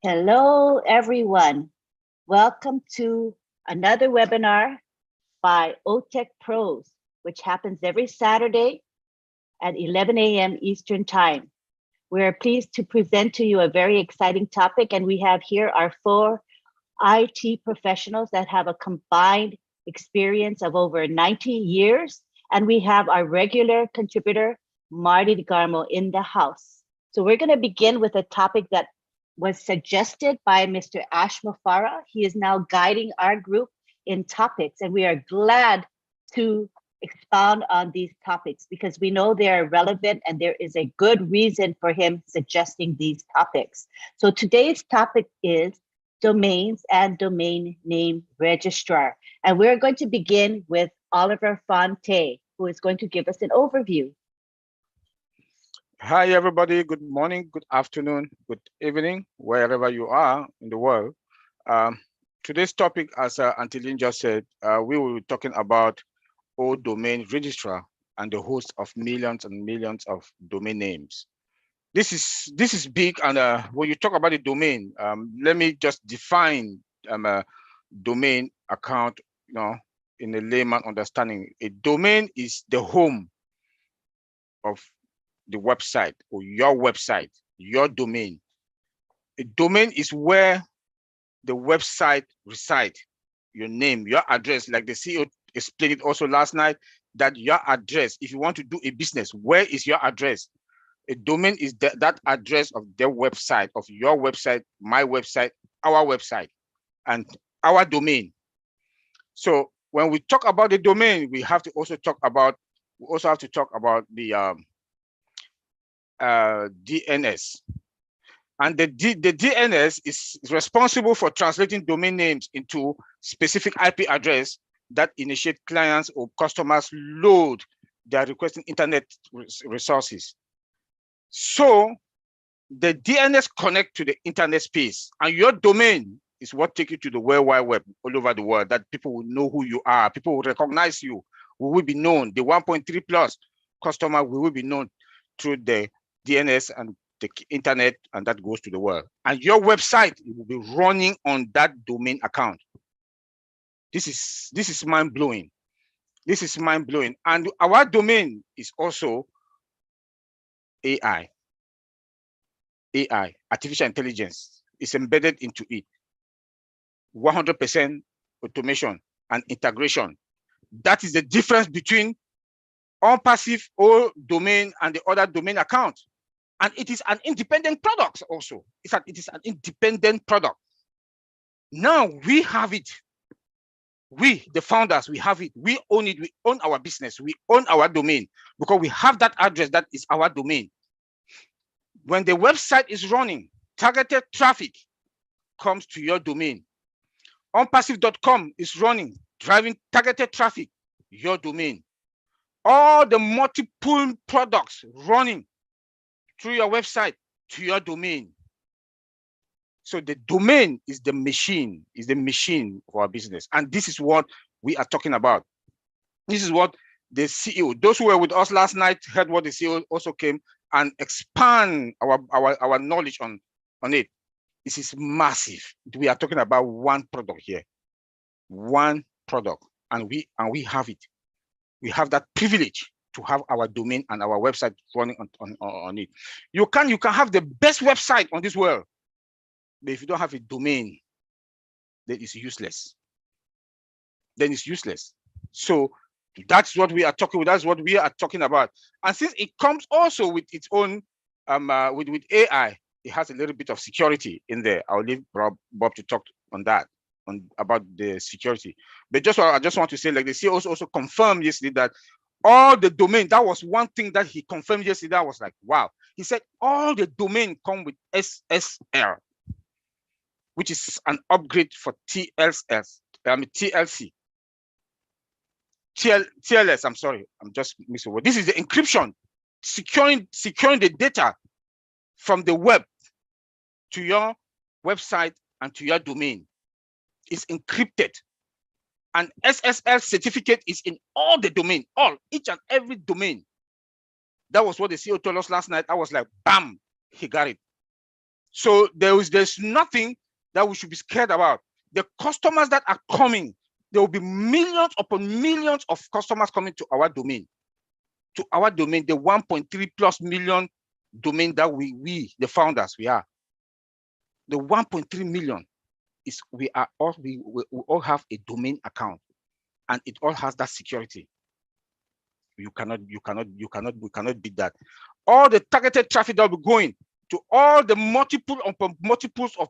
Hello, everyone. Welcome to another webinar by OTech Pros, which happens every Saturday at 11 a.m. Eastern Time. We are pleased to present to you a very exciting topic, and we have here our four IT professionals that have a combined experience of over 90 years, and we have our regular contributor, Marty DeGarmo, in the house. So we're going to begin with a topic that was suggested by Mr. Ash Mufara. He is now guiding our group in topics, and we are glad to expound on these topics because we know they are relevant and there is a good reason for him suggesting these topics. So today's topic is domains and domain name registrar. And we're going to begin with Oliver Fonte, who is going to give us an overview. Hi, everybody. Good morning, good afternoon, good evening, wherever you are in the world. Today's topic, as Antilin just said, we will be talking about all domain registrar and the host of millions and millions of domain names. This is big, and when you talk about the domain, let me just define a domain account, in a layman understanding. A domain is the home of the website or your website, your domain. A domain is where the website resides, your name, your address, like the CEO explained it also last night, that your address, if you want to do a business, where is your address? A domain is that address of their website, of your website, my website, our website, and our domain. So when we talk about the domain, we also have to talk about the DNS. And the DNS is responsible for translating domain names into specific IP address that initiate clients or customers load their requesting internet resources. So the DNS connect to the internet space, and your domain is what take you to the World Wide Web all over the world, that people will know who you are, people will recognize you, we will be known. The 1.3 plus customer will be known through the DNS and the internet, and that goes to the world. And your website will be running on that domain account. This is mind-blowing. This is mind-blowing. And our domain is also AI, artificial intelligence, is embedded into it. 100% automation and integration. That is the difference between on-passive or domain and the other domain account. And it is an independent product also. It is an independent product. Now we have it. We, the founders, we have it. We own it. We own our business. We own our domain because we have that address that is our domain. When the website is running, targeted traffic comes to your domain. Onpassive.com is running, driving targeted traffic, your domain. All the multiple products running through your website to your domain. So the domain is the machine of our business. And this is what we are talking about. This is what the CEO, those who were with us last night, heard what the CEO also came and expand our knowledge on it. This is massive. We are talking about one product here, one product, and we have it. We have that privilege to have our domain and our website running on it. You can have the best website on this world, but if you don't have a domain, then it's useless. So that's what we are talking about. That's what we are talking about. And since it comes also with its own with AI, it has a little bit of security in there. I'll leave Bob to talk on that, about the security. But I just want to say, like the CEO also confirmed yesterday that all the domain, that was one thing that he confirmed yesterday. I was like, wow. He said all the domain come with SSL, which is an upgrade for TLS. TLS, I'm sorry, I'm just mixing word. This is the encryption, securing the data from the web to your website and to your domain. It's encrypted. And SSL certificate is in all the domain, each and every domain. That was what the CEO told us last night. I was like, bam, he got it. So there's nothing that we should be scared about. The customers that are coming, there will be millions upon millions of customers coming to our domain. To our domain, the 1.3 plus million domain that we the founders, we are. The 1.3 million is we all have a domain account, and it all has that security. We cannot beat that. All the targeted traffic that will be going to all the multiples of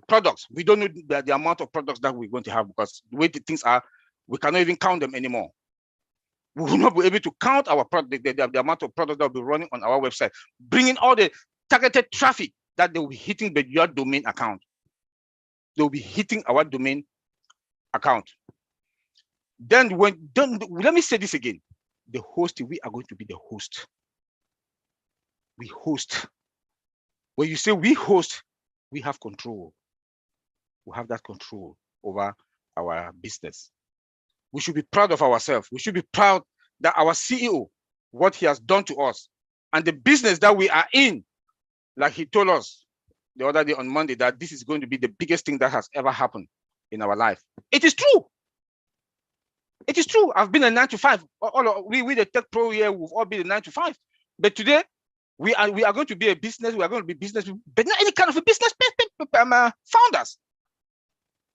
products. We don't know the amount of products that we're going to have, because the way the things are, we cannot even count them anymore. We will not be able to count our product, the amount of products that will be running on our website, bringing all the targeted traffic that they will be hitting your domain account. They will be hitting our domain account. Then let me say this again. The host, we are going to be the host. We host. When you say we host, we have control. We have that control over our business. We should be proud of ourselves. We should be proud that our CEO, what he has done to us, and the business that we are in, like he told us the other day on Monday, that this is going to be the biggest thing that has ever happened in our life. It is true. It is true. I've been a 9 to 5. We the Tech Pro here, we've all been a 9 to 5. But today, we are going to be a business. We are going to be business, but not any kind of a business founders.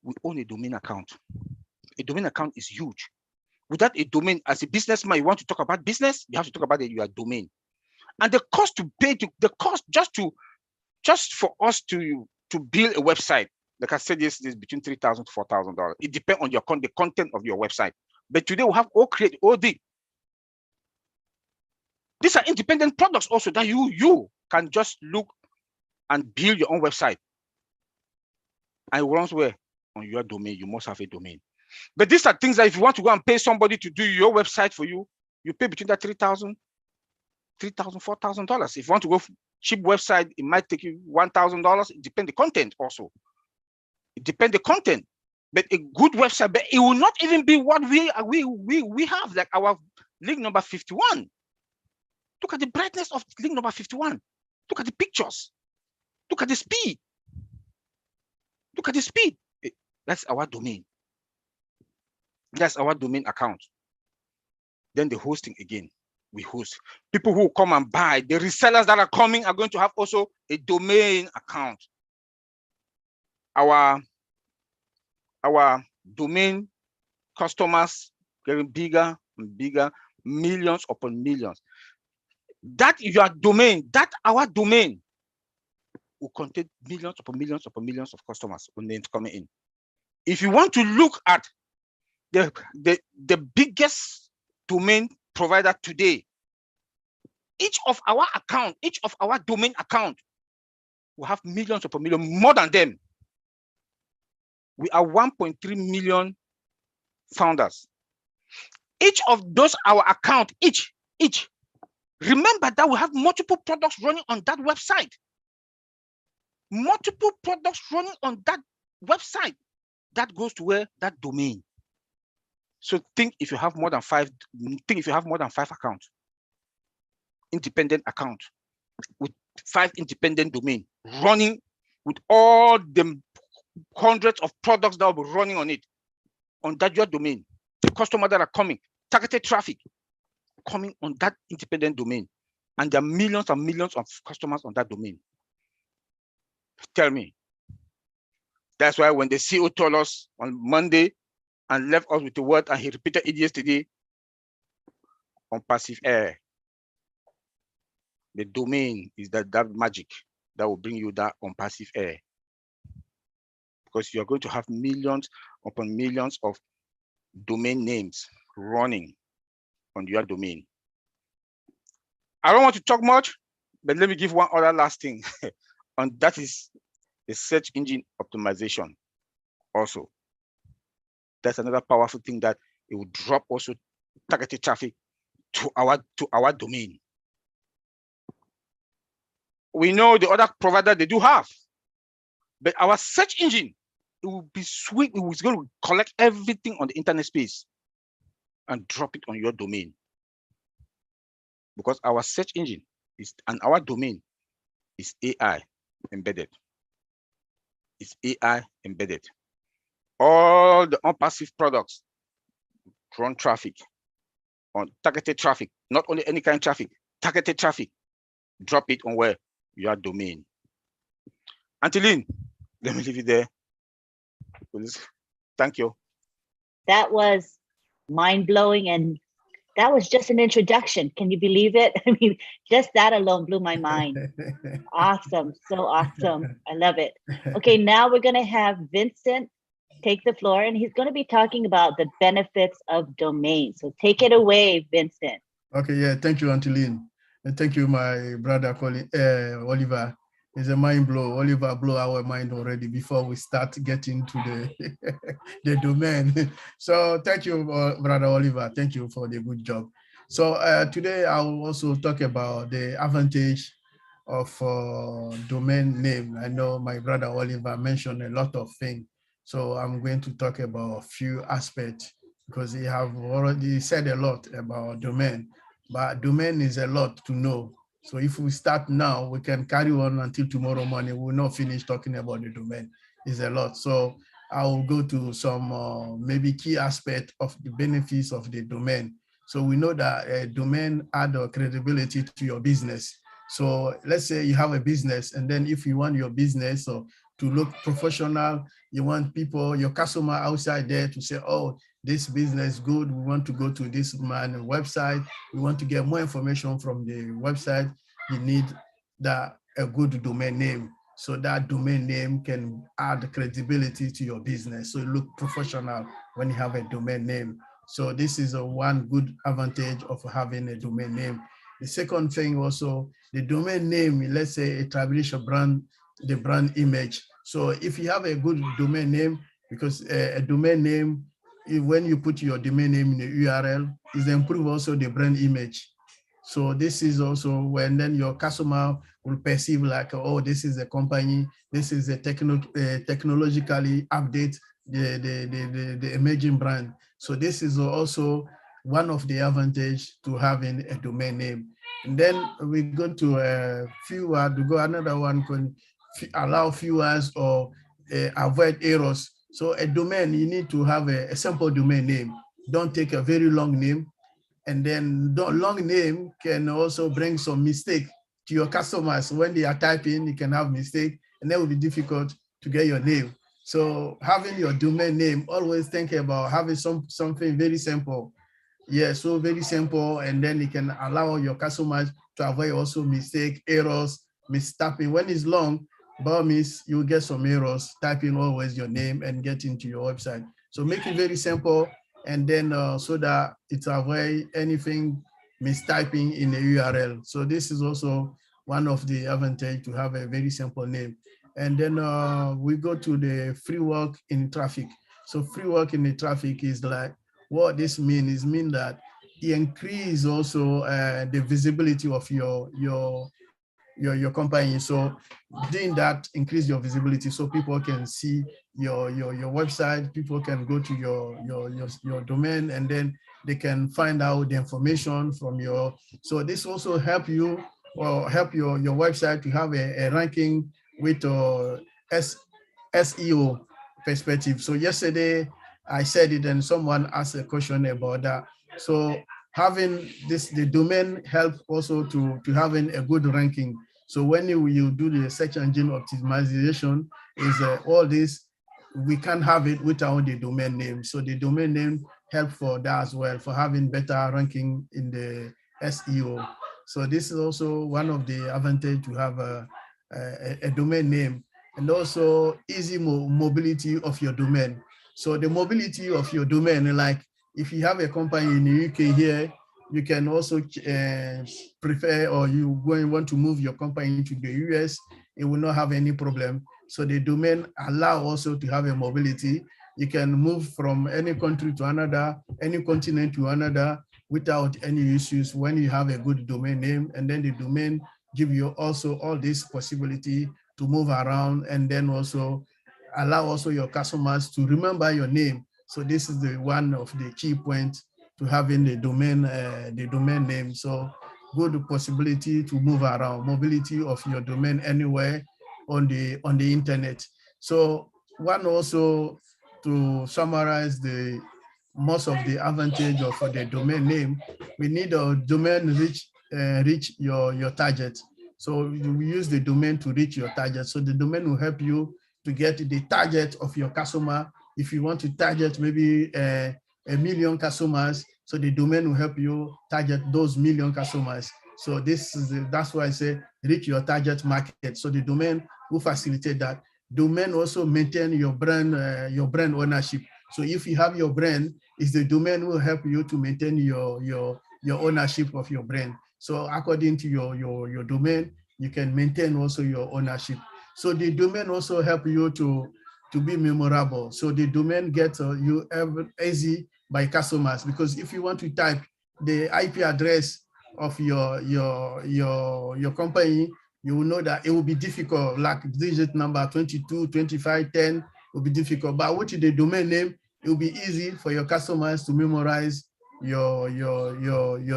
We own a domain account. A domain account is huge. Without a domain, as a businessman, you want to talk about business, you have to talk about your domain. And the cost to pay, the cost just for us to build a website, like I said, this is between $3,000 to $4,000. It depends on the content of your website. But today we have OD. These are independent products also that you can just look and build your own website. And once we're on your domain, you must have a domain. But these are things that if you want to go and pay somebody to do your website for you, you pay between that $3,000, $4,000. If you want to go cheap website, it might take you $1,000. It depends the content also. It depends the content. But a good website, but it will not even be what we have, like our link number 51. Look at the brightness of link number 51. Look at the pictures. Look at the speed. Look at the speed. That's our domain. That's our domain account. Then the hosting again. We host. People who come and buy, the resellers that are coming are going to have also a domain account. Our domain customers getting bigger and bigger, millions upon millions. That is your domain, that our domain will contain millions upon millions upon millions of customers when they're coming in. If you want to look at the biggest domain provider today, each of our account, each of our domain account will have millions upon millions, more than them. We are 1.3 million founders. Each of those, our account, each, remember that we have multiple products running on that website. Multiple products running on that website. That goes to where? That domain. So think if you have more than 5 accounts, independent account with 5 independent domain running with all the hundreds of products that will be running on it, on that your domain, the customers that are coming, targeted traffic coming on that independent domain, and there are millions and millions of customers on that domain. Tell me. That's why when the CEO told us on Monday and left us with the word, and he repeated it yesterday, on passive air. The domain is that magic that will bring you that on passive air. Because you're going to have millions upon millions of domain names running on your domain. I don't want to talk much, but let me give one other last thing. And that is the search engine optimization also. That's another powerful thing that it will drop also targeted traffic to our domain. We know the other provider they do have, but our search engine, it will be sweet. It was going to collect everything on the internet space and drop it on your domain. Because our search engine is, and our domain is AI. embedded. It's AI embedded. All the unpassive products run traffic on targeted traffic, not only any kind of traffic, targeted traffic. Drop it on where? Your domain. Antiline, let me leave it there. Please. Thank you. That was mind-blowing, and that was just an introduction. Can you believe it? I mean, just that alone blew my mind. Awesome. So awesome. I love it. Okay, now we're going to have Vincent take the floor, and he's going to be talking about the benefits of domain. So take it away, Vincent. Okay, yeah, thank you, Antiline. And thank you, my brother, Oliver. It's a mind blow. Oliver blew our mind already before we start getting to the, the domain. So thank you, brother Oliver. Thank you for the good job. So today I will also talk about the advantage of domain name. I know my brother Oliver mentioned a lot of things. So I'm going to talk about a few aspects because he have already said a lot about domain, but domain is a lot to know. So if we start now, we can carry on until tomorrow morning. We'll not finish talking about the domain. It's a lot. So I will go to some maybe key aspect of the benefits of the domain. So we know that a domain add credibility to your business. So let's say you have a business, and then if you want your business to look professional, you want people, your customer outside there to say, oh, this business is good. We want to go to this man website. We want to get more information from the website. You need a good domain name. So that domain name can add credibility to your business. So you look professional when you have a domain name. So this is one good advantage of having a domain name. The second thing also, the domain name, let's say establish a brand, the brand image. So if you have a good domain name, because a domain name, when you put your domain name in the URL, is improve also the brand image. So this is also when then your customer will perceive like, oh, this is a company, this is a technologically update the emerging brand. So this is also one of the advantage to having a domain name. And then we go to a fewer, to go another one can allow viewers or avoid errors. So a domain, you need to have a simple domain name. Don't take a very long name. And then the long name can also bring some mistake to your customers. When they are typing, you can have mistake, and that will be difficult to get your name. So having your domain name, always think about having something very simple. Yeah, so very simple, and then it can allow your customers to avoid also mistake, errors, mistyping. When it's long, by means you get some errors, typing always your name and get into your website. So make it very simple, and then so that it avoid anything mistyping in the URL. So this is also one of the advantage to have a very simple name. And then we go to the free work in traffic. So free work in the traffic is like, what this means is that it increase also the visibility of your company. So doing that increase your visibility so people can see your website, people can go to your domain, and then they can find out the information from your. So this also help you or help your website to have a ranking with SEO perspective. So yesterday I said it and someone asked a question about that. So having the domain help also to having a good ranking. So when you do the search engine optimization, is all this, we can't have it without the domain name. So the domain name help for that as well, for having better ranking in the SEO. So this is also one of the advantage to have a domain name, and also easy mobility of your domain. So the mobility of your domain, like if you have a company in the UK here, you can also prefer, or you want to move your company to the US, it will not have any problem. So the domain allow also to have a mobility. You can move from any country to another, any continent to another without any issues when you have a good domain name. And then the domain give you also all this possibility to move around, and then also allow also your customers to remember your name. So this is the one of the key points to having the domain name. So good possibility to move around, mobility of your domain anywhere, on the internet. So one also, to summarize the most of the advantage of the domain name, we need a domain reach your target. So we use the domain to reach your target. So the domain will help you to get the target of your customer. If you want to target maybe a million customers, so the domain will help you target those million customers. So that's why I say reach your target market. So the domain will facilitate that. Domain also maintain your brand ownership. So if you have your brand, is the domain will help you to maintain your ownership of your brand. So according to your domain, you can maintain also your ownership. So the domain also help you to be memorable. So the domain gets you easy by customers, because if you want to type the IP address of your company, you will know that it will be difficult, like digit number 22, 25, 10 will be difficult. But with the domain name, it will be easy for your customers to memorize your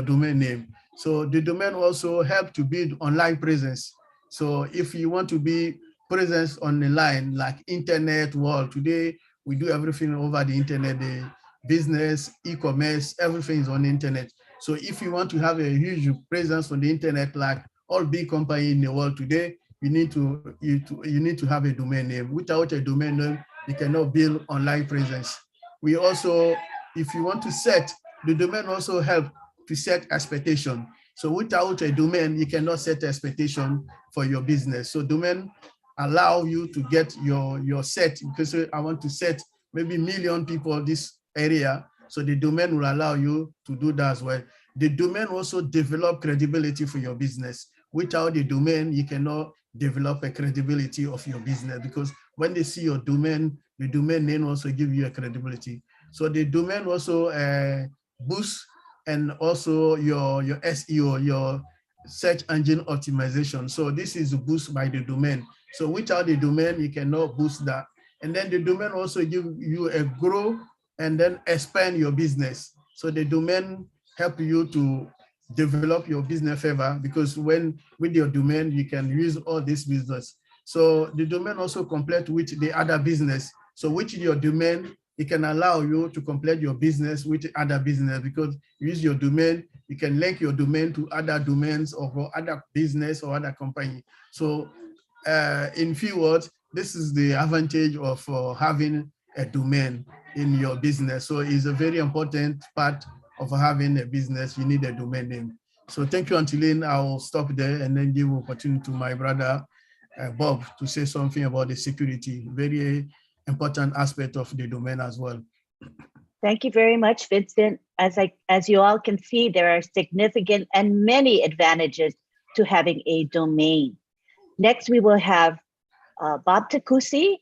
domain name. So the domain also help to build online presence. So if you want to be presence on the line, like internet world, today we do everything over the internet, the business, e-commerce, everything is on the internet. So if you want to have a huge presence on the internet, like all big companies in the world today, you need to have a domain name. Without a domain name, you cannot build online presence. We also, if you want to set, the domain also help to set expectation. So without a domain, you cannot set expectation for your business. So domain allow you to get your set, because I want to set maybe million people this area. So the domain will allow you to do that as well. The domain also develop credibility for your business. Without the domain, you cannot develop a credibility of your business, because when they see your domain, the domain name also give you a credibility. So the domain also boosts, and also your SEO, your search engine optimization. So this is a boost by the domain. So without the domain, you cannot boost that. And then the domain also give you a grow and then expand your business. So the domain help you to develop your business further, because when with your domain, you can use all this business. So the domain also complete with the other business. So with your domain, it can allow you to complete your business with other business, because you use your domain, you can link your domain to other domains or other business or other company. So in few words, this is the advantage of having a domain in your business. So it's a very important part of having a business. You need a domain name. So thank you, Antiline. I'll stop there and then give opportunity to my brother Bob to say something about the security. Very important aspect of the domain as well. Thank you very much, Vincent. As you all can see, there are significant and many advantages to having a domain. Next, we will have Bob Takusi.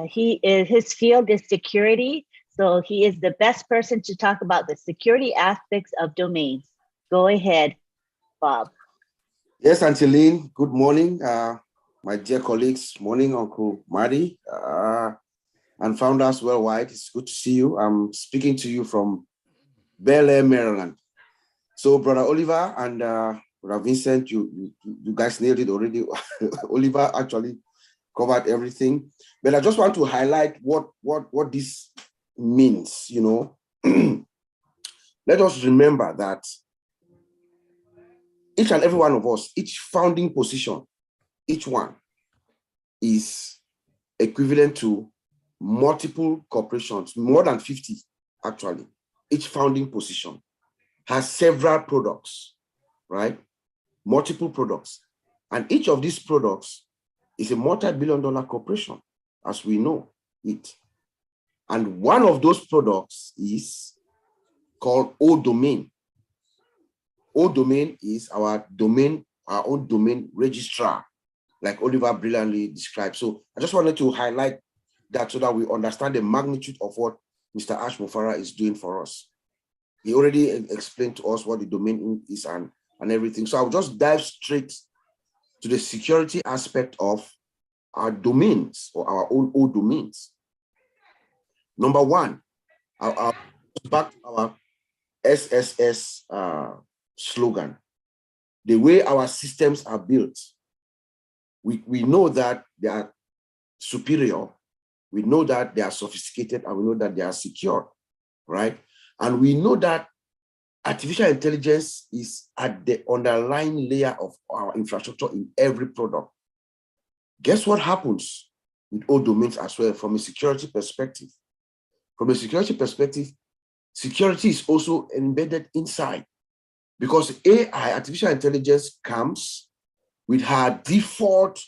His field is security, so he is the best person to talk about the security aspects of domains. Go ahead, Bob. Yes, Angeline, good morning, my dear colleagues. Morning, Uncle Marty, and founders worldwide. It's good to see you. I'm speaking to you from Bel Air, Maryland. So, Brother Oliver and Brother Vincent, you guys nailed it already. Oliver actually covered everything, but I just want to highlight what this means. You know, let us remember that each and every one of us, each founding position, each one is equivalent to multiple corporations, more than 50 actually. Each founding position has several products, right? Multiple products. And each of these products is a multi-billion-dollar corporation, as we know it. And one of those products is called O-Domain. O-Domain is our own domain registrar, like Oliver brilliantly described. So I just wanted to highlight that so that we understand the magnitude of what Mr. Ash Mufara is doing for us. He already explained to us what the domain is and everything. So I'll just dive straight to the security aspect of our domains, or our own O-Domains. Number one, I'll back to our SSS slogan. The way our systems are built We know that they are superior, we know that they are sophisticated, and we know that they are secure, right? And we know that artificial intelligence is at the underlying layer of our infrastructure in every product. Guess what happens with all domains as well from a security perspective? From a security perspective, security is also embedded inside, because AI, artificial intelligence, comes with her default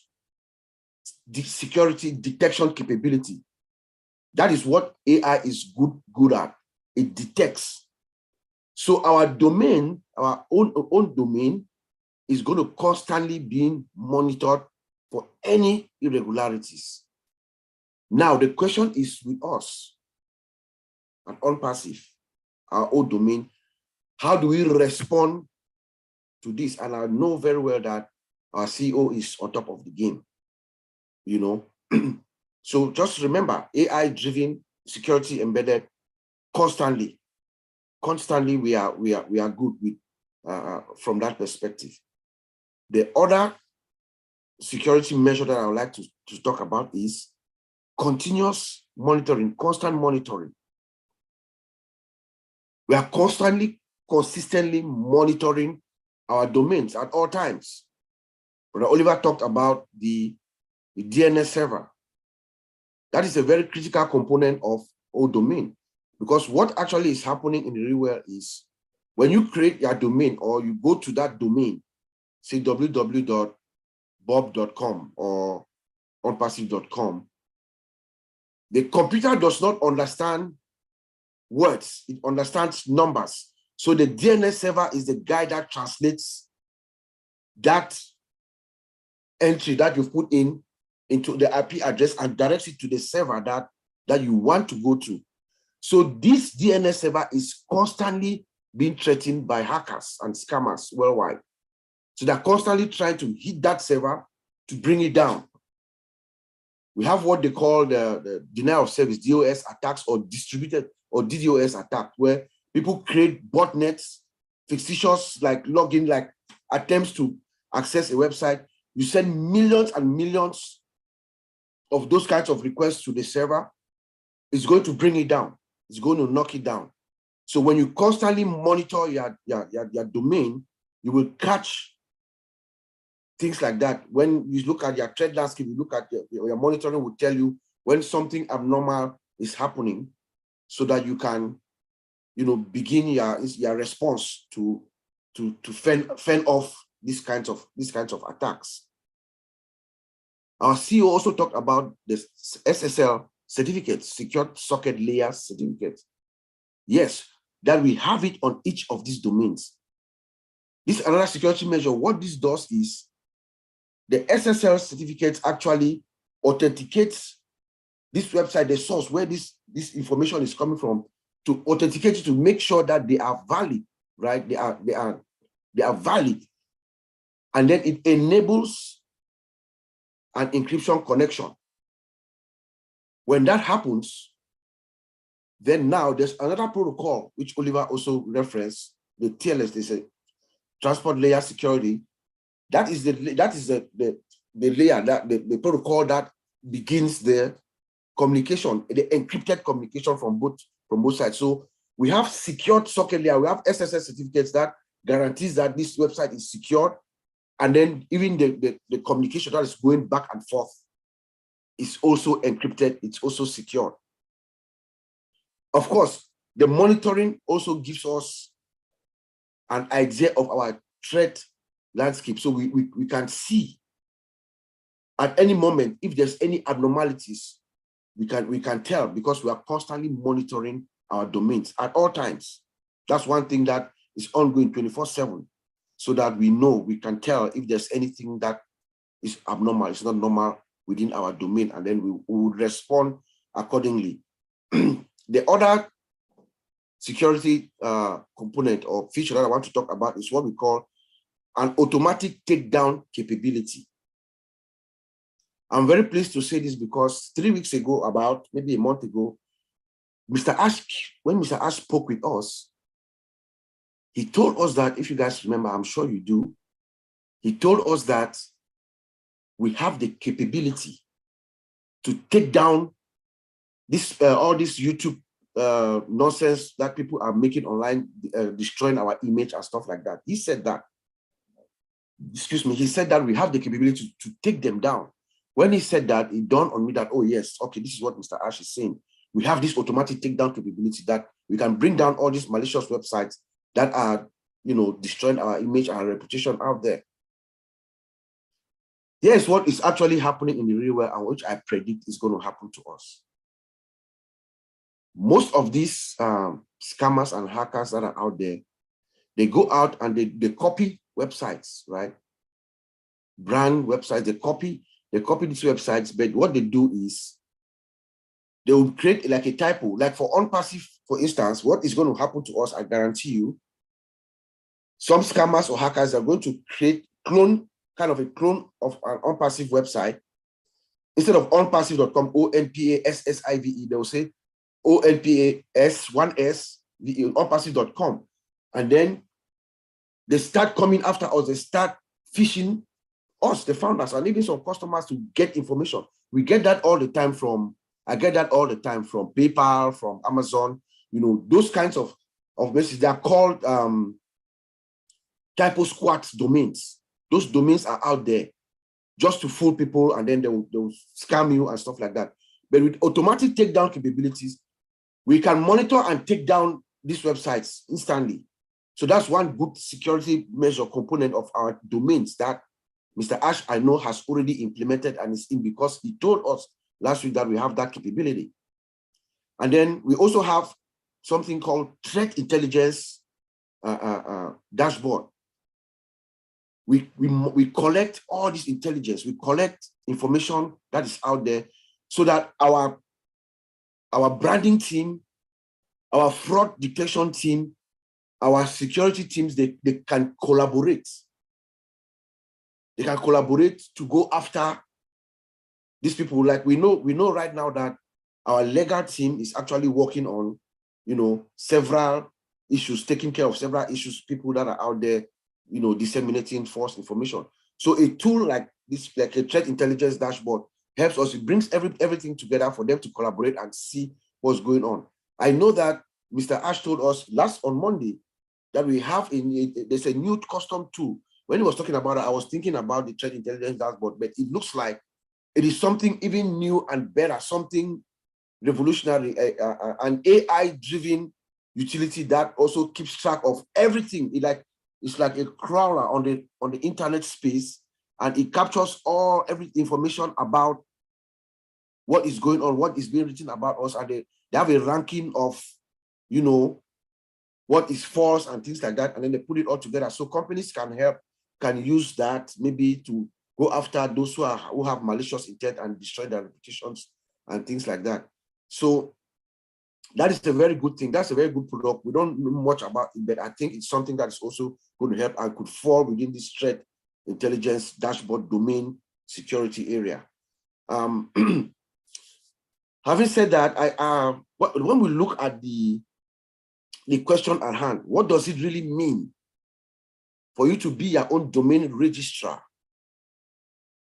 security detection capability. That is what AI is good at. It detects. So our domain, our own domain, is going to constantly be monitored for any irregularities. Now, the question is with us, an unpassive, our own domain, how do we respond to this? And I know very well that our CEO is on top of the game, you know. So just remember, AI-driven, security embedded, constantly we are good with from that perspective. The other security measure that I would like to talk about is continuous monitoring, constant monitoring. We are consistently monitoring our domains at all times. Brother Oliver talked about the DNS server. That is a very critical component of our domain, because what actually is happening in the real world is when you create your domain or you go to that domain, say www.bob.com or unpassive.com, the computer does not understand words, it understands numbers. So the DNS server is the guy that translates that entry that you've put into the IP address and directs it to the server that you want to go to. So this DNS server is constantly being threatened by hackers and scammers worldwide. So they're constantly trying to hit that server to bring it down. We have what they call the denial of service, DOS attacks, or distributed or DDoS attack, where people create botnets, fictitious like login, like attempts to access a website. You send millions and millions of those kinds of requests to the server. It's going to bring it down. It's going to knock it down. So when you constantly monitor your domain, you will catch things like that. When you look at your threat landscape, you look at your monitoring will tell you when something abnormal is happening, so that you can, begin your response to fend off these kinds of attacks. Our CEO also talked about the SSL certificates, secure socket layer certificates. Yes, that we have it on each of these domains. This is another security measure. What this does is the SSL certificates actually authenticates this website, the source where this information is coming from, to authenticate it, to make sure that they are valid, right? They are valid. And then it enables an encryption connection. When that happens, then now there's another protocol which Oliver also referenced, the TLS, they say transport layer security. That is the layer, that the protocol that begins the communication, the encrypted communication from both sides. So we have secured socket layer, we have SSL certificates that guarantees that this website is secured, and then even the communication that is going back and forth is also encrypted, it's also secured. Of course, the monitoring also gives us an idea of our threat landscape, so we can see at any moment if there's any abnormalities. We can tell, because we are constantly monitoring our domains at all times. That's one thing that is ongoing 24/7, so that we can tell if there's anything that is abnormal, it's not normal within our domain, and then we would respond accordingly. The other security component or feature that I want to talk about is what we call an automatic takedown capability. I'm very pleased to say this because 3 weeks ago, about maybe a month ago, when Mr. Ash spoke with us, he told us that, if you guys remember, I'm sure you do, he told us that we have the capability to take down this all this YouTube nonsense that people are making online, destroying our image and stuff like that. He said that, excuse me, he said that we have the capability to take them down. When he said that, it dawned on me that, oh yes, okay, this is what Mr. Ash is saying. We have this automatic takedown capability that we can bring down all these malicious websites that are, destroying our image and our reputation out there. Here's what is actually happening in the real world and which I predict is going to happen to us. Most of these scammers and hackers that are out there, they go out and they copy websites, right? Brand websites, they copy these websites, but what they do is they will create like a typo. Like for OnPassive, for instance, what is going to happen to us, I guarantee you, some scammers or hackers are going to create kind of a clone of an OnPassive website. Instead of onpassive.com, ONPASSIVE, they will say ONPAS1SVE, onpassive.com. And then they start coming after us, they start phishing us, the founders, and even some customers to get information. We get that all the time I get that all the time from PayPal, from Amazon, those kinds of messages. They are called typo squat domains. Those domains are out there just to fool people, and then they'll scam you and stuff like that. But with automatic takedown capabilities, we can monitor and take down these websites instantly. So that's one good security measure component of our domains that Mr. Ash, I know, has already implemented and is in, because he told us last week that we have that capability. And then we also have something called threat intelligence dashboard. We collect all this intelligence, we collect information that is out there so that our branding team, our fraud detection team, our security teams, they can collaborate. They can collaborate to go after these people. Like we know right now that our legal team is actually working on, several issues, taking care of several issues, people that are out there, disseminating false information. So a tool like this, like a threat intelligence dashboard, helps us. It brings everything together for them to collaborate and see what's going on. I know that Mr. Ash told us on Monday that we have there's a new custom tool. When he was talking about it, I was thinking about the threat intelligence dashboard, but it looks like it is something even new and better, something revolutionary, an AI-driven utility that also keeps track of everything. It's like a crawler on the internet space, and it captures every information about what is going on, what is being written about us, and they have a ranking of, what is false and things like that, and then they put it all together. So companies can use that maybe to go after those who have malicious intent and destroy their reputations and things like that. So that is a very good thing. That's a very good product. We don't know much about it, but I think it's something that is also going to help and could fall within this threat intelligence dashboard domain security area. Having said that, when we look at the question at hand, what does it really mean for you to be your own domain registrar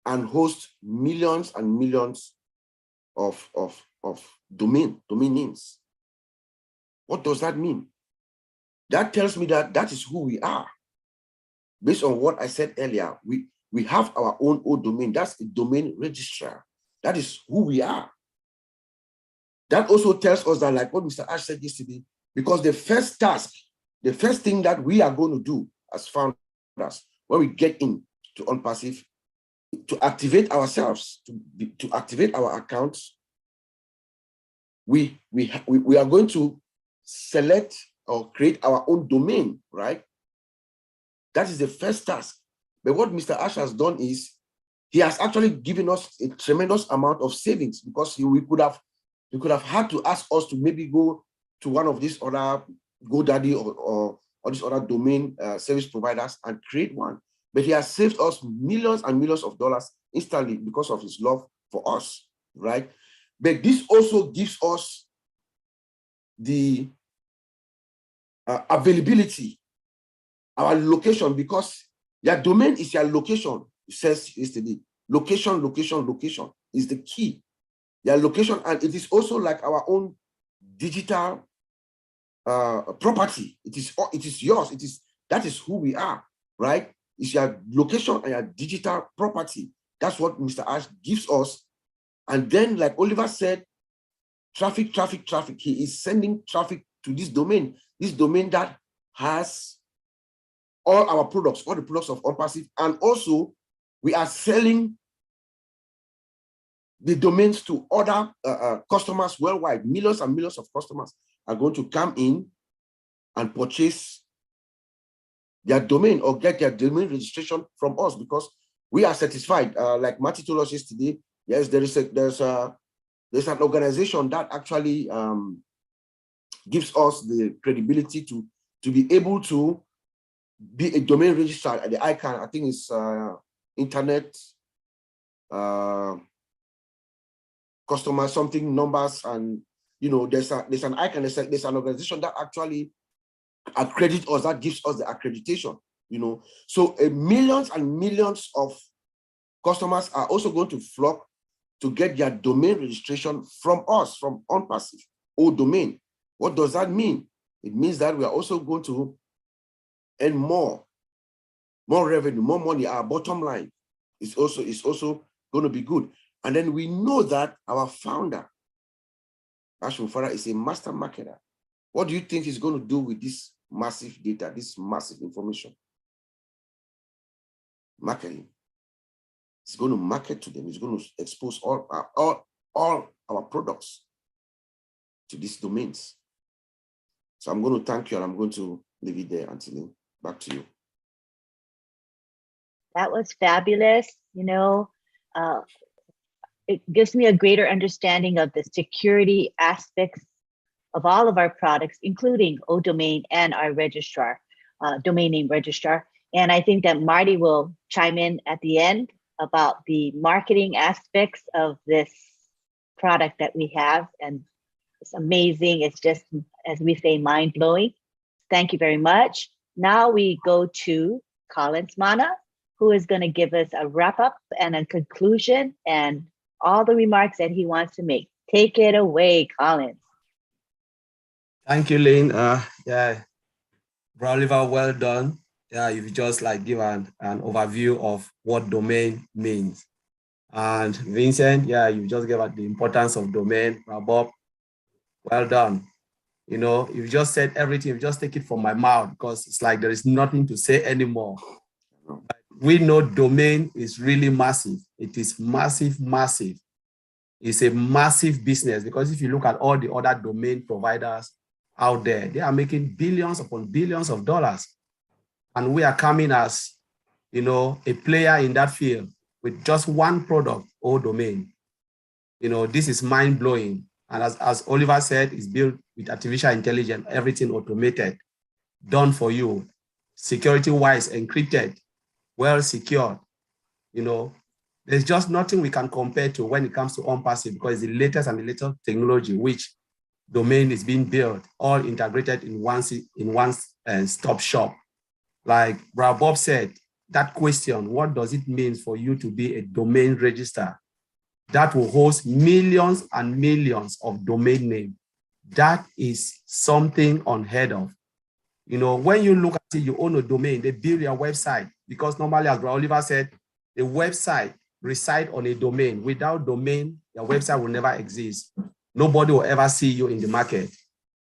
and host millions and millions of domain names? What does that mean? That tells me that is who we are. Based on what I said earlier, we have our own domain. That's a domain registrar. That is who we are. That also tells us that, like what Mr. Ash said yesterday, because the first task, the first thing that we are going to do as founders when we get into OnPassive, to activate ourselves, to activate our accounts, we are going to select or create our own domain, right? That is the first task. But what Mr. Ash has done is he has actually given us a tremendous amount of savings, because we could have had to ask us to maybe go to one of these other GoDaddy or these other domain service providers and create one. But he has saved us millions and millions of dollars instantly because of his love for us, right? But this also gives us the availability, our location, because your domain is your location, it says yesterday. Location, location, location is the key. Their location, and it is also like our own digital property. It is yours. That is who we are, right? It's your location and your digital property. That's what Mr. Ash gives us. And then, like Oliver said, traffic, traffic, traffic. He is sending traffic to this domain that has all our products, all the products of OnPassive, and also we are selling the domains to other customers worldwide. Millions and millions of customers are going to come in and purchase their domain or get their domain registration from us because we are satisfied. Like Matty told us yesterday, yes, there's an organization that actually gives us the credibility to be able to be a domain registrar at the ICANN. I think it's internet customer something numbers, and there's an ICANN, there's an organization that actually accredit us, that gives us the accreditation. So millions and millions of customers are also going to flock to get their domain registration from us, from OnPassive or domain. What does that mean? It means that we are also going to earn more revenue, more money. Our bottom line is also going to be good. And then we know that our founder, Ash Mufara, is a master marketer. What do you think he's going to do with this massive data, this massive information? Marketing. He's going to market to them. He's going to expose all our products to these domains. So I'm going to thank you, and I'm going to leave it there. Until back to you. That was fabulous. It gives me a greater understanding of the security aspects of all of our products, including ODomain and our registrar, domain name registrar. And I think that Marty will chime in at the end about the marketing aspects of this product that we have. And it's amazing. It's just, as we say, mind-blowing. Thank you very much. Now we go to Collins Mana, who is going to give us a wrap-up and a conclusion and all the remarks that he wants to make. Take it away, Collins. Thank you, Lynn. Yeah, Bro Oliver, well done. Yeah, you've just give an overview of what domain means. And Vincent, yeah, you just gave out the importance of domain. Bob, well done. You've just said everything. You just take it from my mouth because it's like there is nothing to say anymore. We know domain is really massive. It is massive, massive. It's a massive business because if you look at all the other domain providers out there, they are making billions upon billions of dollars. And we are coming as, a player in that field with just one product or domain. This is mind-blowing. And as Oliver said, it's built with artificial intelligence, everything automated, done for you, security-wise, encrypted, well secured. There's just nothing we can compare to when it comes to OnPassive because it's the latest and the latest technology, which domain is being built, all integrated in one stop shop. Like Brad Bob said, that question, what does it mean for you to be a domain registrar that will host millions and millions of domain names? That is something unheard of. When you look at it, you own a domain, they build your website because normally, as Brad Oliver said, the website resides on a domain. Without domain, your website will never exist. Nobody will ever see you in the market.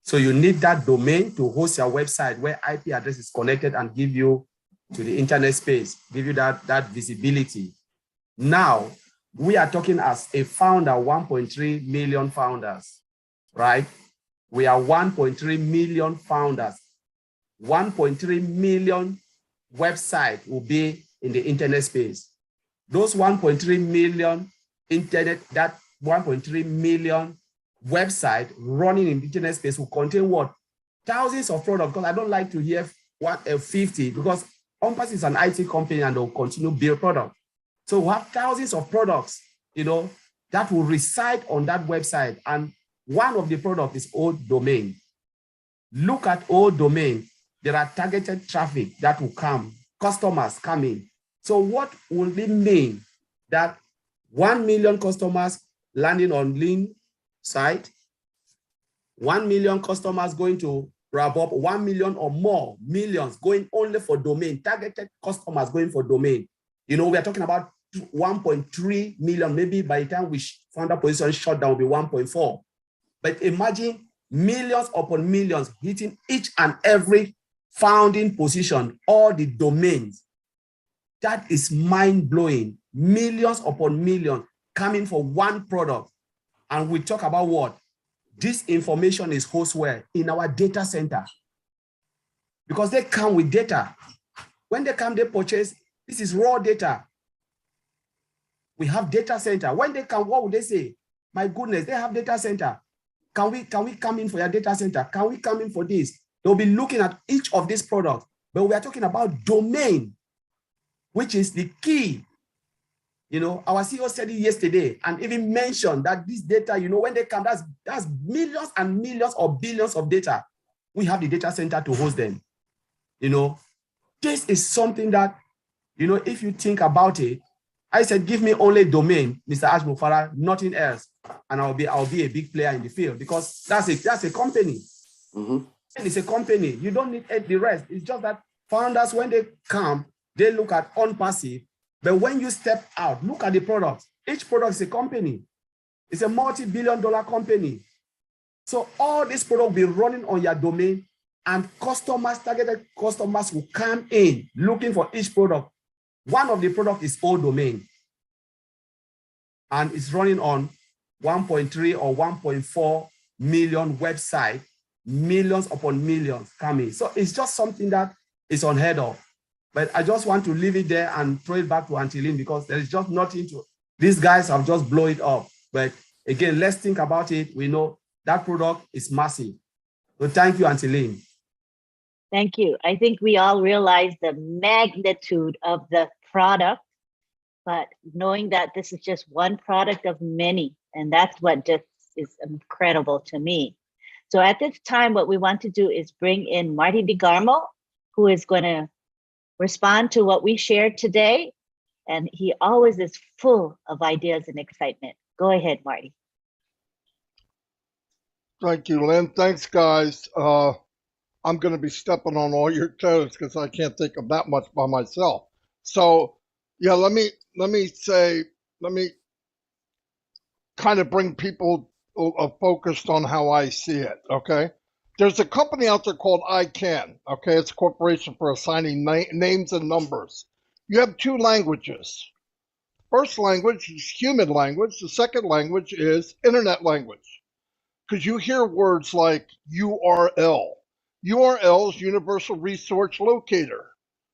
So you need that domain to host your website where IP address is connected and give you to the internet space, give you that visibility. Now, we are talking as a founder, 1.3 million founders, right? We are 1.3 million founders. 1.3 million websites will be in the internet space. Those 1.3 million that 1.3 million website running in the internet space will contain what? Thousands of products, because I don't like to hear 50, because OnPassive is an IT company and they'll continue to build products. So we have thousands of products, that will reside on that website. And one of the products is ODomain. Look at ODomain. There are targeted traffic that will come, customers coming. So what will it mean that 1 million customers landing on Lean site, 1 million customers going to wrap up, 1 million or more, millions going only for domain, targeted customers going for domain. You know, we are talking about 1.3 million, maybe by the time we found that position shut down, will be 1.4. But imagine millions upon millions hitting each and every founding position, all the domains. That is mind-blowing. Millions upon millions coming for one product. And we talk about what? This information is hosted where? In our data center. Because they come with data. When they come, they purchase, this is raw data. We have data center. When they come, what would they say? My goodness, they have data center. Can we come in for your data center? Can we come in for this? They'll be looking at each of these products. But we are talking about domain, which is the key. You know, our CEO said it yesterday and even mentioned that this data, you know, when they come, that's millions and millions or billions of data. We have the data center to host them. You know, this is something that, you know, if you think about it, I said, give me only domain, Mr. Ash Mufara, nothing else. And I'll be a big player in the field because that's a company. Mm-hmm. And it's a company. You don't need the rest. It's just that founders, when they come, they look at on-passive. But when you step out, look at the product. Each product is a company. It's a multi-billion-dollar company. So all this product will be running on your domain and customers, targeted customers will come in looking for each product. One of the products is all domain. And it's running on 1.3 or 1.4 million website, millions upon millions coming. So it's just something that is unheard of. But I just want to leave it there and throw it back to Antilin because there is just nothing to, these guys have just blown it up. But again, let's think about it. We know that product is massive. So thank you, Antilin. Thank you. I think we all realize the magnitude of the product, but knowing that this is just one product of many, and that's what just is incredible to me. So at this time, what we want to do is bring in Marty DeGarmo, who is going to respond to what we shared today. And he always is full of ideas and excitement. Go ahead, Marty. Thank you, Lynn. Thanks, guys. I'm going to be stepping on all your toes because I can't think of that much by myself. So, yeah, let me kind of bring people focused on how I see it. Okay, there's a company out there called ICANN. Okay, it's a corporation for assigning names and numbers. You have two languages. First language is human language. The second language is internet language. Because you hear words like URL. URL is Universal Resource Locator,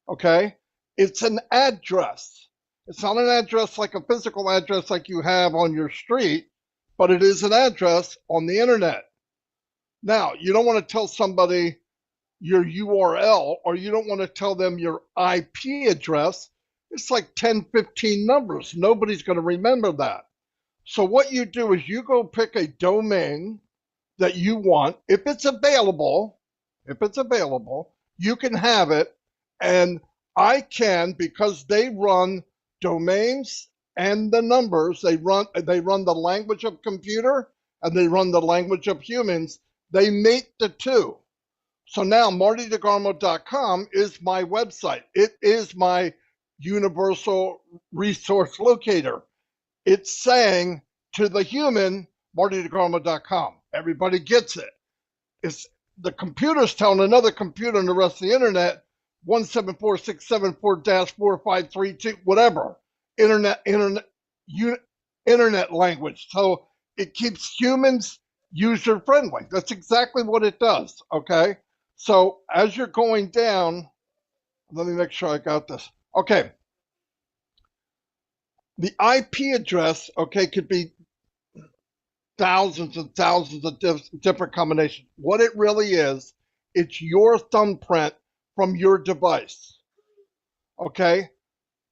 okay? It's an address. It's not an address like a physical address like you have on your street, but it is an address on the internet. Now, you don't want to tell somebody your URL or you don't want to tell them your IP address. It's like 10, 15 numbers. Nobody's going to remember that. So what you do is you go pick a domain that you want. If it's available, you can have it. And ICANN, because they run domains and the numbers, they run the language of computer and they run the language of humans. They mate the two. So now martydegarmo.com is my website. It is my universal resource locator. It's saying to the human, martydegarmo.com. Everybody gets it. It's the computer's telling another computer on the rest of the internet, 174.674-4532, whatever, internet language. So it keeps humans user friendly. That's exactly what it does. Okay. So as you're going down, let me make sure I got this. Okay. The IP address, okay, could be thousands and thousands of different combinations. What it really is, it's your thumbprint from your device, okay?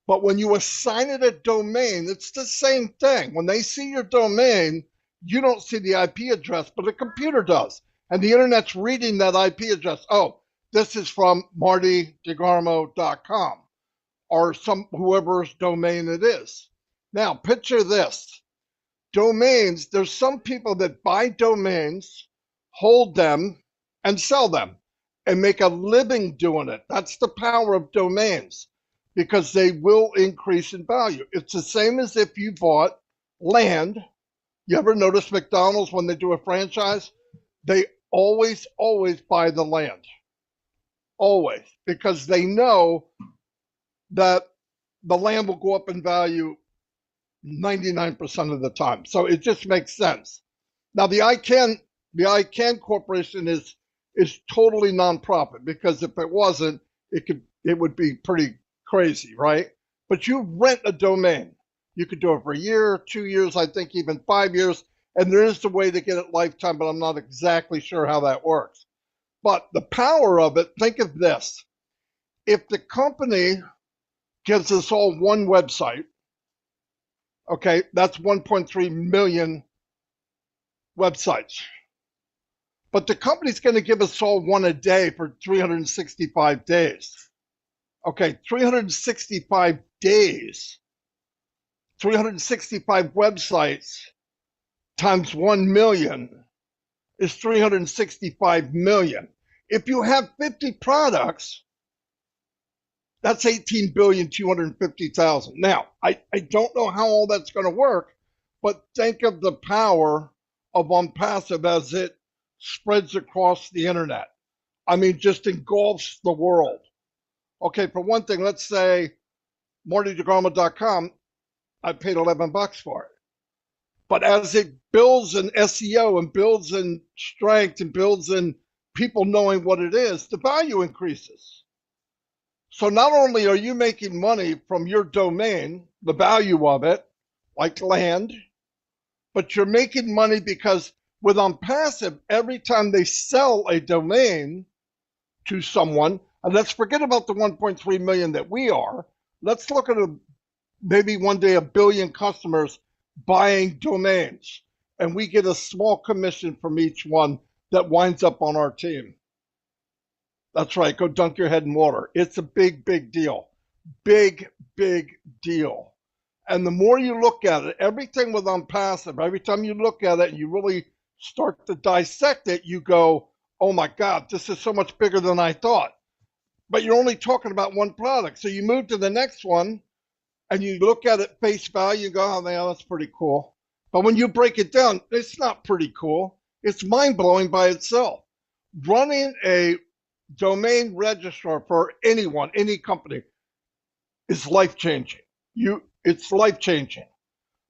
But when you assign it a domain, it's the same thing. When they see your domain, you don't see the IP address, but the computer does. And the internet's reading that IP address. Oh, this is from martydegarmo.com or whoever's domain it is. Now, picture this. Domains, there's some people that buy domains, hold them, and sell them and make a living doing it. That's the power of domains because they will increase in value. It's the same as if you bought land. You ever notice McDonald's when they do a franchise? They always buy the land. Always. Because they know that the land will go up in value 99% of the time. So it just makes sense. Now the ICANN Corporation is totally nonprofit because if it wasn't, it would be pretty crazy, right? But you rent a domain. You could do it for a year, 2 years, I think even 5 years. And there is a way to get it lifetime, but I'm not exactly sure how that works. But the power of it, think of this. If the company gives us all one website, okay, that's 1.3 million websites. But the company's going to give us all one a day for 365 days. Okay, 365 days, 365 websites times 1 million is 365 million. If you have 50 products, that's 18,250,000. Now, I don't know how all that's going to work, but think of the power of OnPassive as it spreads across the internet. I mean, just engulfs the world. Okay, for one thing, let's say MartyDeGrama.com, I paid $11 for it. But as it builds in SEO and builds in strength and builds in people knowing what it is, the value increases. So not only are you making money from your domain, the value of it, like land, but you're making money because with OnPassive, every time they sell a domain to someone, and let's forget about the 1.3 million that we are, let's look at maybe one day 1 billion customers buying domains, and we get a small commission from each one that winds up on our team. That's right, go dunk your head in water. It's a big, big deal. Big, big deal. And the more you look at it, everything with OnPassive, every time you look at it and you really start to dissect it, you go, oh my God, this is so much bigger than I thought. But you're only talking about one product. So you move to the next one and you look at it face value and go, oh man, that's pretty cool. But when you break it down, it's not pretty cool. It's mind-blowing by itself. Running a domain registrar for anyone, any company, is life-changing. It's life-changing.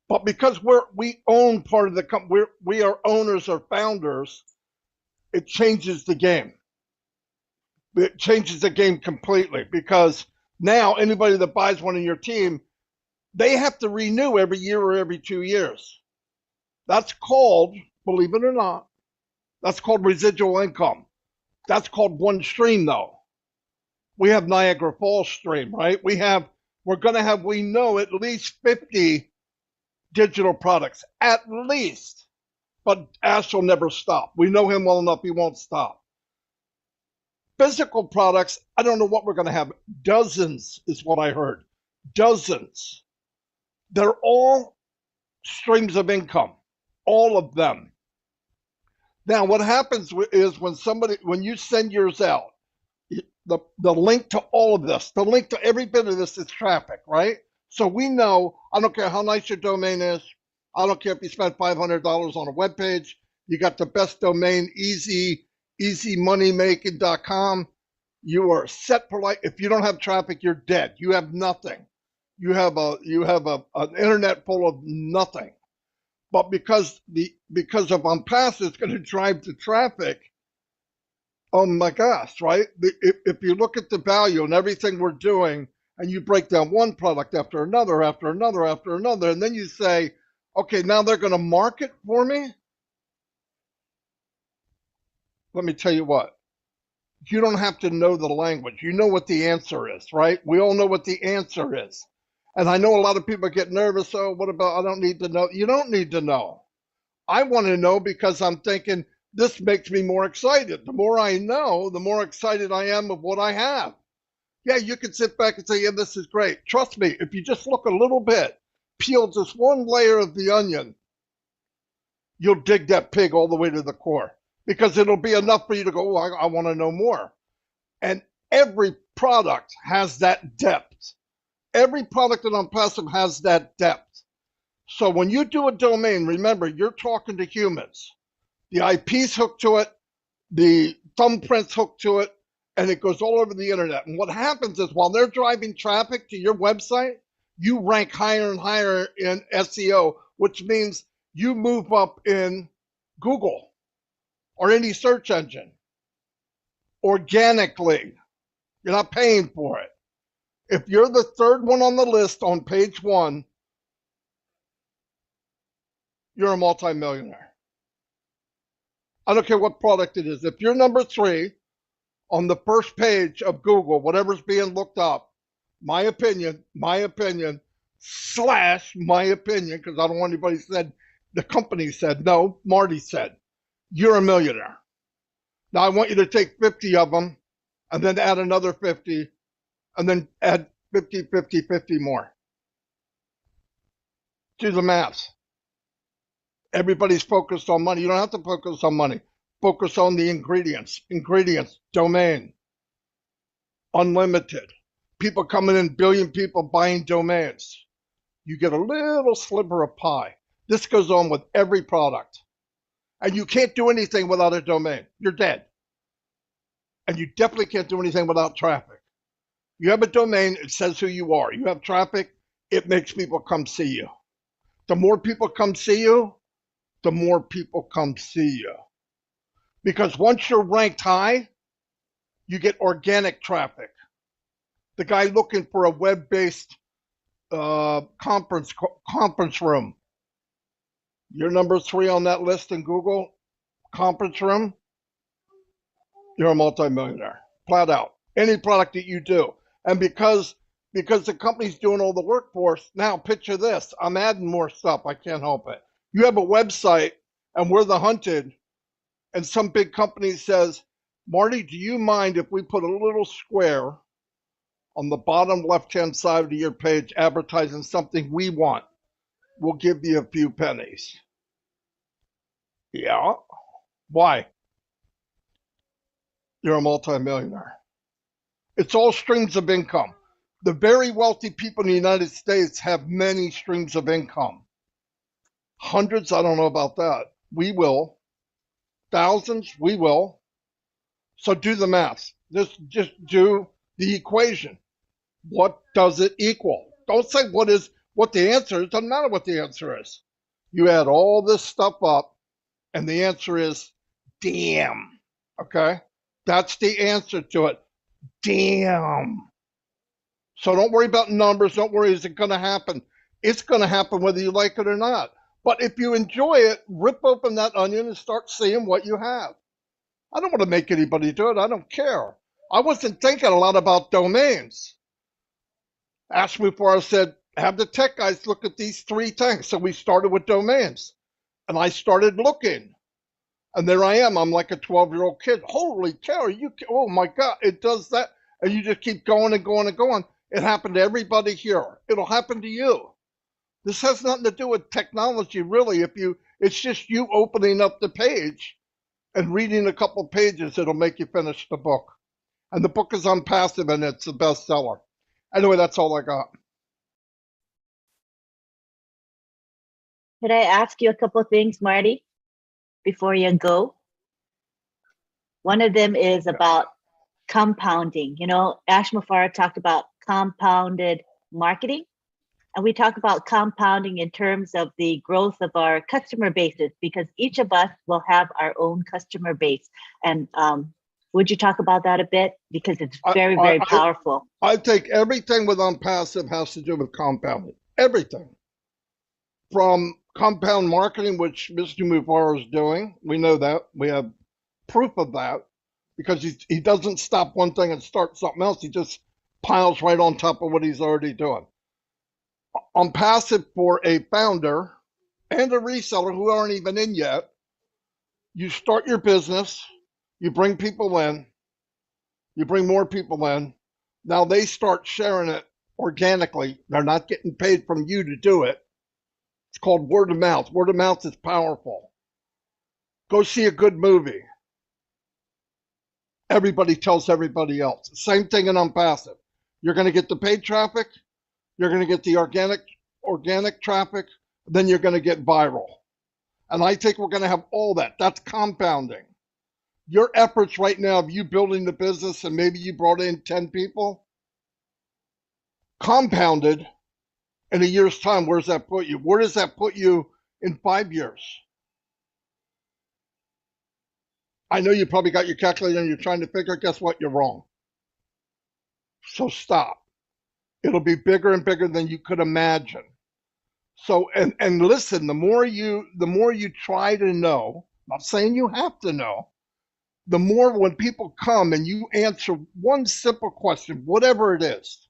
But because we own part of the company, we are owners or founders, it changes the game. It changes the game completely because now anybody that buys one in your team, they have to renew every year or every 2 years. That's called, believe it or not, that's called residual income. That's called one stream though. We have Niagara Falls stream, right? We're going to have, we know, at least 50 digital products, at least. But Ash will never stop. We know him well enough, he won't stop. Physical products, I don't know what we're going to have. Dozens is what I heard. Dozens. They're all streams of income, all of them. Now, what happens is when you send yours out, the link to all of this, the link to every bit of this is traffic, right? So we know, I don't care how nice your domain is, I don't care if you spent $500 on a web page, you got the best domain, easymoneymaking.com, you are set for life. If you don't have traffic, you're dead. You have nothing. You have an internet full of nothing. But because of OnPassive, it's going to drive the traffic. Oh my gosh, right? If you look at the value and everything we're doing, and you break down one product after another, and then you say, okay, now they're going to market for me. Let me tell you what. You don't have to know the language. You know what the answer is, right? We all know what the answer is. And I know a lot of people get nervous. Oh, what about, I don't need to know. You don't need to know. I want to know because I'm thinking this makes me more excited. The more I know, the more excited I am of what I have. Yeah, you can sit back and say, yeah, this is great. Trust me, if you just look a little bit, peel just one layer of the onion, you'll dig that pig all the way to the core, because it'll be enough for you to go, oh, I want to know more. And every product has that depth. Every product in Unpassive has that depth. So when you do a domain, remember, you're talking to humans. The IP's hooked to it, the thumbprint's hooked to it, and it goes all over the internet. And what happens is while they're driving traffic to your website, you rank higher and higher in SEO, which means you move up in Google or any search engine organically. You're not paying for it. If you're the third one on the list on page 1, you're a multimillionaire. I don't care what product it is. If you're number 3 on the first page of Google, whatever's being looked up, my opinion, slash my opinion, because I don't want anybody said, the company said, no, Marty said, you're a millionaire. Now I want you to take 50 of them and then add another 50 and then add 50, 50, 50 more. Do the math. Everybody's focused on money. You don't have to focus on money. Focus on the ingredients. Ingredients, domain, unlimited. People coming in, billion people buying domains. You get a little sliver of pie. This goes on with every product. And you can't do anything without a domain. You're dead. And you definitely can't do anything without traffic. You have a domain, it says who you are. You have traffic, it makes people come see you. The more people come see you, the more people come see you. Because once you're ranked high, you get organic traffic. The guy looking for a web-based conference room. You're number 3 on that list in Google, conference room, you're a multimillionaire, flat out. Any product that you do. And because the company's doing all the work for us, now picture this, I'm adding more stuff, I can't help it. You have a website and we're the hunted, and some big company says, Marty, do you mind if we put a little square on the bottom left-hand side of your page advertising something we want? We'll give you a few pennies. Yeah. Why? You're a multimillionaire. It's all streams of income. The very wealthy people in the United States have many streams of income. Hundreds, I don't know about that. We will. Thousands, we will. So do the math. Just do the equation. What does it equal? Don't say what the answer is. It doesn't matter what the answer is. You add all this stuff up, and the answer is damn. Okay? That's the answer to it. Damn. So don't worry about numbers. Don't worry, is it going to happen? It's going to happen whether you like it or not. But if you enjoy it, rip open that onion and start seeing what you have. I don't want to make anybody do it. I don't care. I wasn't thinking a lot about domains. Asked me before, I said, have the tech guys look at these 3 things. So we started with domains. And I started looking. And there I am. I'm like a 12-year-old kid. Holy cow, oh my God, it does that. And you just keep going and going and going. It happened to everybody here. It'll happen to you. This has nothing to do with technology, really. It's just you opening up the page and reading a couple pages. It'll make you finish the book. And the book is Unpassive, and it's a bestseller. Anyway, that's all I got. Could I ask you a couple things, Marty, before you go? One of them is about compounding. You know, Ash Mufareh talked about compounded marketing, and we talk about compounding in terms of the growth of our customer bases, because each of us will have our own customer base. And would you talk about that a bit? Because it's very, very powerful. I think everything with Unpassive has to do with compounding. Everything. From compound marketing, which Mr. Mufareh is doing. We know that. We have proof of that, because he doesn't stop one thing and start something else. He just piles right on top of what he's already doing. Unpassive for a founder and a reseller who aren't even in yet, you start your business, you bring people in, you bring more people in. Now they start sharing it organically. They're not getting paid from you to do it. It's called word of mouth. Word of mouth is powerful. Go see a good movie. Everybody tells everybody else. Same thing in unpassive. You're going to get the paid traffic. You're going to get the organic traffic. Then you're going to get viral. And I think we're going to have all that. That's compounding. Your efforts right now of you building the business and maybe you brought in 10 people, compounded in a year's time, where does that put you? Where does that put you in 5 years? I know you probably got your calculator and you're trying to figure, guess what? You're wrong. So stop. It'll be bigger and bigger than you could imagine. So, and listen, the more you try to know, I'm not saying you have to know, the more when people come and you answer one simple question, whatever it is,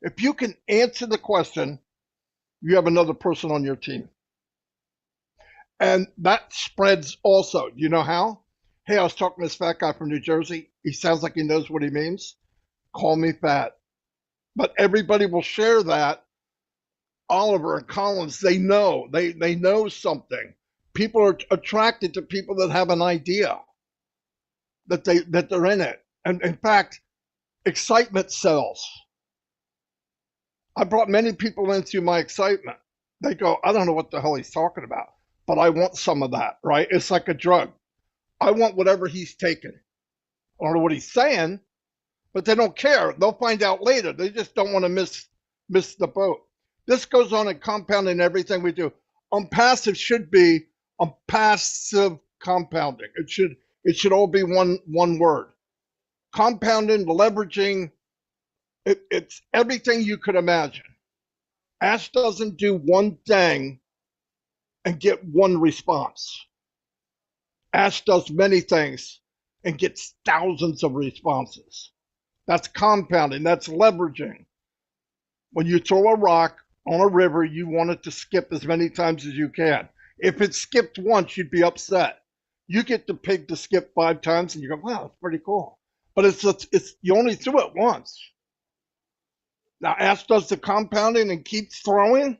if you can answer the question, you have another person on your team. And that spreads also. You know how? Hey, I was talking to this fat guy from New Jersey. He sounds like he knows what he means. Call me fat. But everybody will share that. Oliver and Collins, they know. They know something. People are attracted to people that have an idea, that they're in it. And in fact, excitement sells. I brought many people into my excitement. They go, I don't know what the hell he's talking about, but I want some of that, right? It's like a drug. I want whatever he's taking. I don't know what he's saying, but they don't care. They'll find out later. They just don't want to miss the boat. This goes on in compounding everything we do. Unpassive should be unpassive compounding. It should all be one word. Compounding, leveraging, it's everything you could imagine. Ash doesn't do one thing and get one response. Ash does many things and gets thousands of responses. That's compounding, that's leveraging. When you throw a rock on a river, you want it to skip as many times as you can. If it skipped once, you'd be upset. You get the pig to skip 5 times and you go, wow, that's pretty cool. But it's you only threw it once. Now Ash does the compounding and keeps throwing.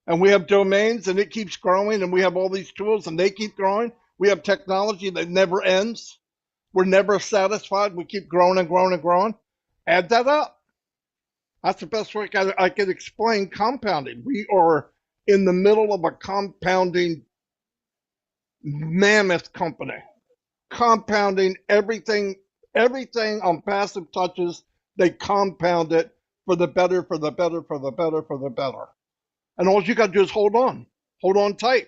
And we have domains and it keeps growing, and we have all these tools and they keep growing. We have technology that never ends. We're never satisfied. We keep growing and growing and growing. Add that up. That's the best way I can explain compounding. We are in the middle of a compounding mammoth company. Compounding everything on passive touches, they compound it for the better, for the better, for the better, for the better. And all you got to do is hold on tight.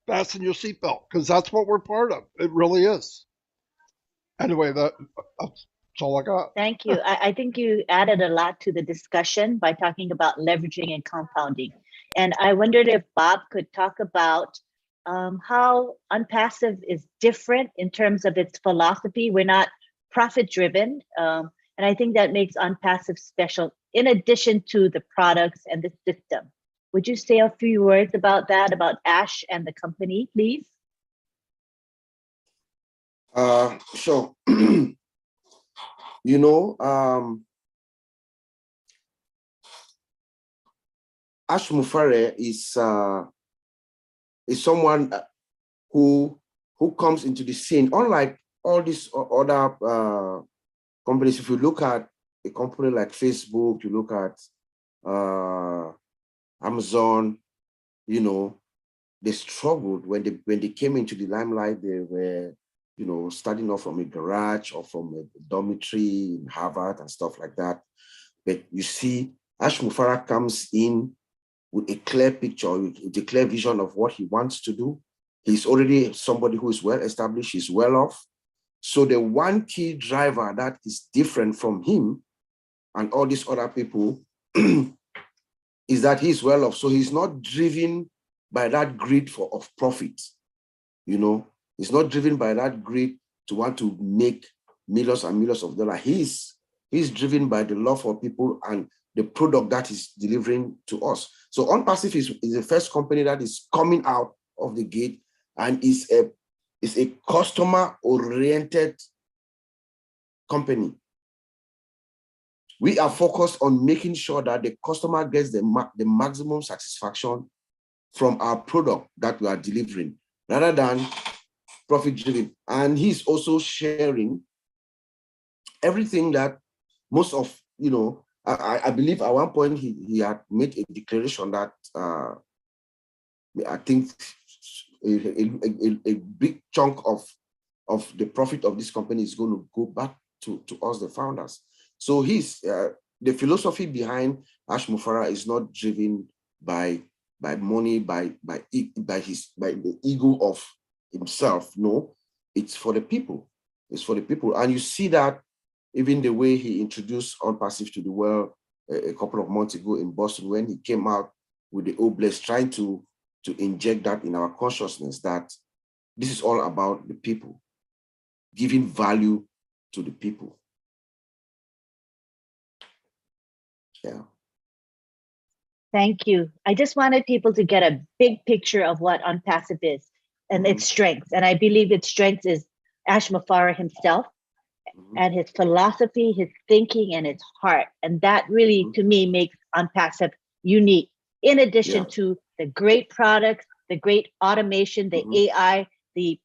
Fasten your seatbelt, because that's what we're part of. It really is. Anyway, that's all I got. Thank you. I think you added a lot to the discussion by talking about leveraging and compounding. And I wondered if Bob could talk about how Unpassive is different in terms of its philosophy. We're not profit driven. And I think that makes Unpassive special in addition to the products and the system. Would you say a few words about that, about Ash and the company, please? Sure. You know, Ash Mufare is someone who comes into the scene. Unlike all these other companies, if you look at a company like Facebook, you look at Amazon, you know, they struggled when they came into the limelight. They were, you know, starting off from a garage or from a dormitory in Harvard and stuff like that. But you see, Ash Mufara comes in with a clear picture, with a clear vision of what he wants to do. He's already somebody who is well established, he's well off. So the one key driver that is different from him and all these other people is that he's well off. So he's not driven by that greed of profit. You know, he's not driven by that greed to want to make millions and millions of dollars. He's driven by the love for people and the product that is delivering to us. So Unpassive is the first company that is coming out of the gate and is a customer-oriented company. We are focused on making sure that the customer gets the maximum satisfaction from our product that we are delivering, rather than profit-driven. And he's also sharing everything that most of, I believe at one point he had made a declaration that I think a big chunk of the profit of this company is going to go back to us, the founders. So the philosophy behind Ash Mufara is not driven by money, by the ego of himself. No, it's for the people. It's for the people. And you see that even the way he introduced Unpassive to the world a couple of months ago in Boston, when he came out with the Oblast, trying to inject that in our consciousness, that this is all about the people, giving value to the people. Yeah. Thank you. I just wanted people to get a big picture of what Unpassive is and its strengths. And I believe its strengths is Ash Mufara himself and his philosophy, his thinking, and his heart. And that really, to me, makes Unpassive unique. In addition to the great products, the great automation, the AI, it's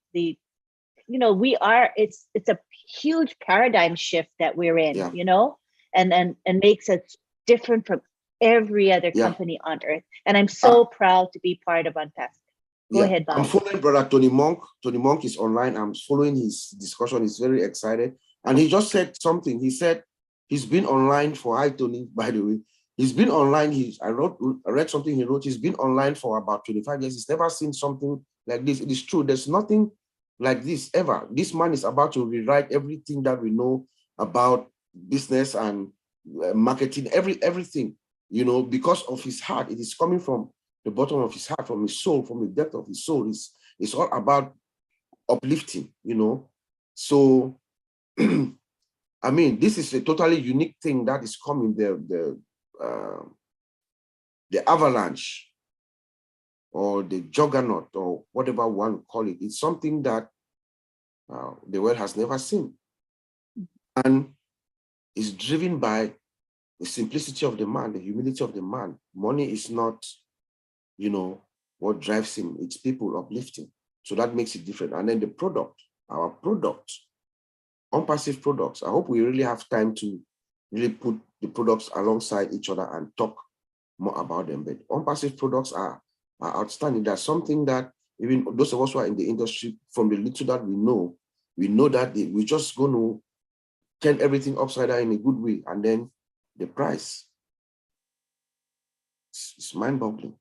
a huge paradigm shift that we're in, and makes us different from every other company on earth. And I'm so proud to be part of Unpassive. Go ahead, Bob. I'm following Brother Tony Monk. Tony Monk is online. I'm following his discussion. He's very excited. And he just said something. He said he's been online for, hi Tony, by the way. He's been online. I read something he wrote. He's been online for about 25 years. He's never seen something like this. It is true. There's nothing like this ever. This man is about to rewrite everything that we know about business and marketing, everything, because of his heart. It is coming from the bottom of his heart, from his soul, from the depth of his soul. It's all about uplifting, So, I mean, this is a totally unique thing that is coming. The avalanche or the juggernaut or whatever one call it, it's something that the world has never seen. And is driven by the simplicity of the man, the humility of the man. Money is not, what drives him. It's people uplifting. So that makes it different. And then the product, our product, Unpassive products. I hope we really have time to really put the products alongside each other and talk more about them. But Unpassive products are outstanding. That's something that even those of us who are in the industry, from the little that we know that we're just going to turn everything upside down in a good way. And then the price, it's mind-boggling.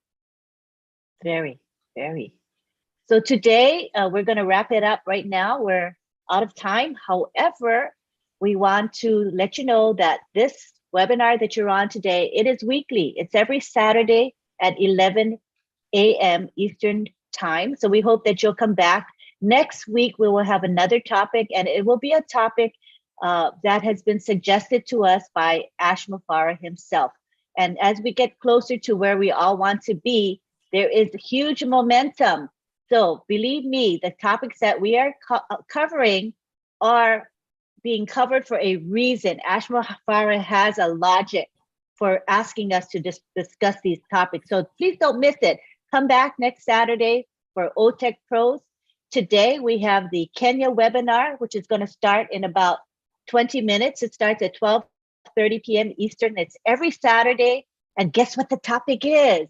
Very, very. So today, we're going to wrap it up right now. We're out of time. However, we want to let you know that this webinar that you're on today, it is weekly. It's every Saturday at 11 a.m. Eastern time. So we hope that you'll come back. Next week, we will have another topic, and it will be a topic that has been suggested to us by Ash Mufara himself. And as we get closer to where we all want to be, there is huge momentum. So believe me, the topics that we are covering are being covered for a reason. Ash Mufara has a logic for asking us to discuss these topics. So please don't miss it. Come back next Saturday for OTech Pros. Today we have the Kenya webinar, which is going to start in about 20 minutes. It starts at 12:30 p.m. Eastern. It's every Saturday. And guess what the topic is?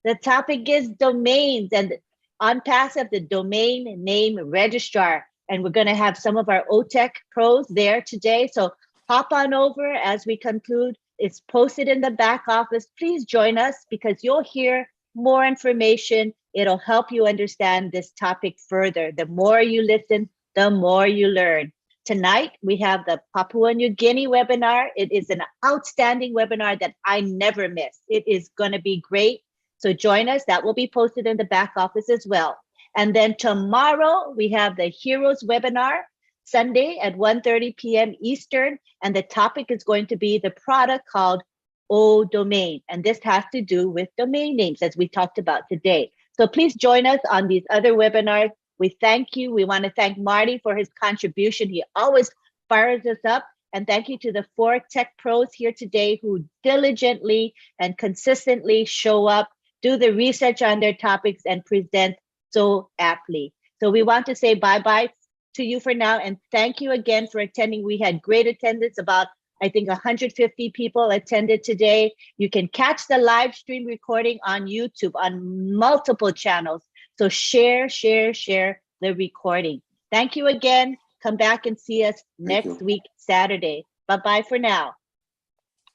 The topic is domains and Unpassive, the domain name registrar. And we're going to have some of our OTech pros there today. So hop on over as we conclude. It's posted in the back office. Please join us because you'll hear more information. It'll help you understand this topic further. The more you listen, the more you learn. Tonight, we have the Papua New Guinea webinar. It is an outstanding webinar that I never miss. It is going to be great. So join us. That will be posted in the back office as well. And then tomorrow, we have the Heroes webinar, Sunday at 1:30 p.m. Eastern. And the topic is going to be the product called O Domain. And this has to do with domain names, as we talked about today. So please join us on these other webinars. We thank you. We want to thank Marty for his contribution. He always fires us up. And thank you to the 4 tech pros here today who diligently and consistently show up, do the research on their topics, and present so aptly. So we want to say bye-bye to you for now, and thank you again for attending. We had great attendance, about, I think, 150 people attended today. You can catch the live stream recording on YouTube on multiple channels. So share the recording. Thank you again. Come back and see us next week, Saturday. Bye-bye for now.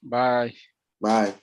Bye. Bye.